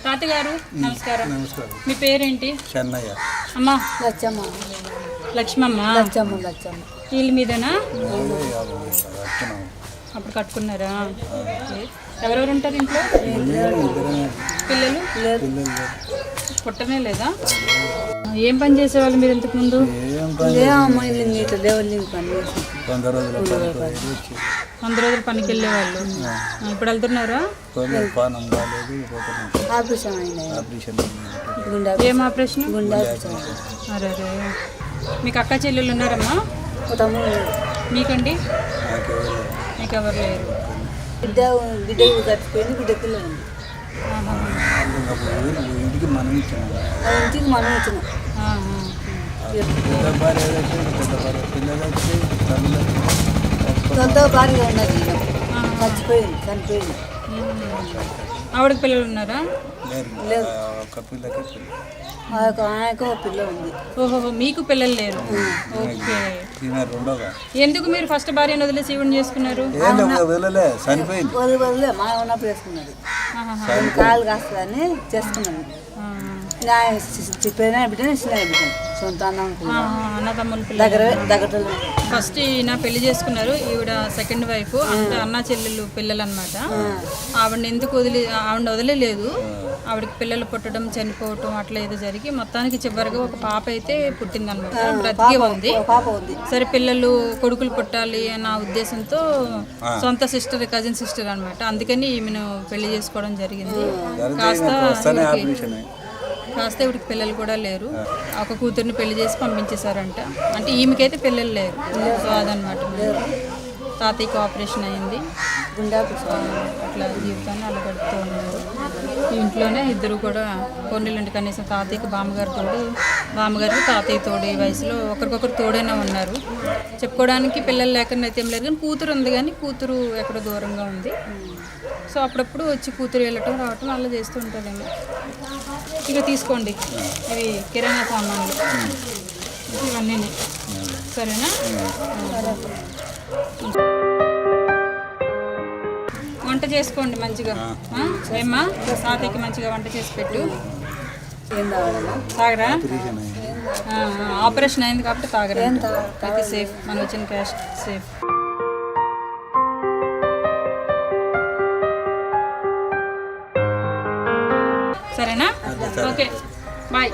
తాతగారు నమస్కారం. నమస్కారం. మీ పేరేంటి? చెన్నయ్య. అమ్మా లచ్చమ్మ. లక్ష్మమ్మ. లచ్చమ్మ. లచ్చమ్మ. వీళ్ళ మీదనా? కట్టుకున్నాం. అప్పుడు కట్టుకున్నారా? ఎవరెవరు ఉంటారు ఇంట్లో? పిల్లలు పుట్టనే లేదా? ఏం పని చేసేవాళ్ళు మీరు ఇంతకు ముందు? వంద రోజులు పనికి వెళ్ళేవాళ్ళు. ఇప్పుడు వెళ్తున్నారా? ఏం ఆపరేషన్? అరే మీకు అక్క చెల్లెళ్ళు ఉన్నారమ్మా? మీకండి? మీకు ఎవరు లేరు. బిడ్డ చచ్చిపోయింది. బిడ్డ పిల్లలు ఇంటికి మనం ఇచ్చినాం. సొంత భార్యగా ఉన్నది. చనిపోయింది. ఆవిడకి పిల్లలు ఉన్నారా? లేదు. ఒక పిల్లకి ఆయనకు పిల్ల ఉంది. ఓహో, మీకు పిల్లలు లేరు. ఓకే. ఎందుకు మీరు ఫస్ట్ భార్యను వదిలేసి ఈవిని చేసుకున్నారు? చనిపోయింది. మా ఉన్నప్పుడు వేసుకున్నది. కాలు కాస్తుందని చేసుకున్నాను. చెప్పిన బిడ్డ చిన్న బిడ్డ సొంత అన్నదమ్ములు దగ్గర. ఫస్ట్ ఈయన పెళ్లి చేసుకున్నారు. ఈవిడ సెకండ్ వైఫ్, అంటే అన్న చెల్లెళ్ళు పిల్లలు అనమాట. ఆవిడ వదిలేదు. ఆవిడకి పిల్లలు పుట్టడం, చనిపోవటం అట్లా ఏదో జరిగి మొత్తానికి చివరిగా ఒక పాప అయితే పుట్టిందనమాట. బ్రతికే ఉంది. సరే పిల్లలు కొడుకులు పుట్టాలి అన్న ఉద్దేశంతో సొంత సిస్టర్, కజిన్ సిస్టర్ అనమాట. అందుకని ఈమెను పెళ్లి చేసుకోవడం జరిగింది. కాస్త ఇవిడికి పిల్లలు కూడా లేరు. ఒక కూతుర్ని పెళ్లి చేసి పంపించేశారంట. అంటే ఈమెకైతే పిల్లలు లేరు. సో అదనమాట. తాతయ్యకి ఆపరేషన్ అయింది. అట్లా జీవితాన్ని అలా గడుపుతూ ఉన్నారు. ఇంట్లోనే ఇద్దరు కూడా కొన్నిళ్ళంటే కనీసం తాతయ్యకి బామ్మగారు తోడు, బామ్మగారికి తాతయ్య తోడు. ఈ వయసులో ఒకరికొకరు తోడైనా ఉన్నారు. చెప్పుకోవడానికి పిల్లలు లేకుండా అయితే ఏం లేదు. కానీ కూతురు ఉంది, కానీ కూతురు ఎక్కడో దూరంగా ఉంది. సో అప్పుడప్పుడు వచ్చి కూతురు వెళ్ళటం రావటం అలా చేస్తూ ఉంటుందేమో. ఇక తీసుకోండి, ఇవి కిరాణా సామాన్లు ఇవన్నీ. సరేనా? వంట చేసుకోండి మంచిగా. ఏమ్మా, తాతయ్యకి మంచిగా వంట చేసి పెట్టు. తాగరా? ఆపరేషన్ అయింది కాబట్టి తాగరా. అయితే సేఫ్, మనం వచ్చిన క్యాష్ సేఫ్. సరేనా? Okay, bye.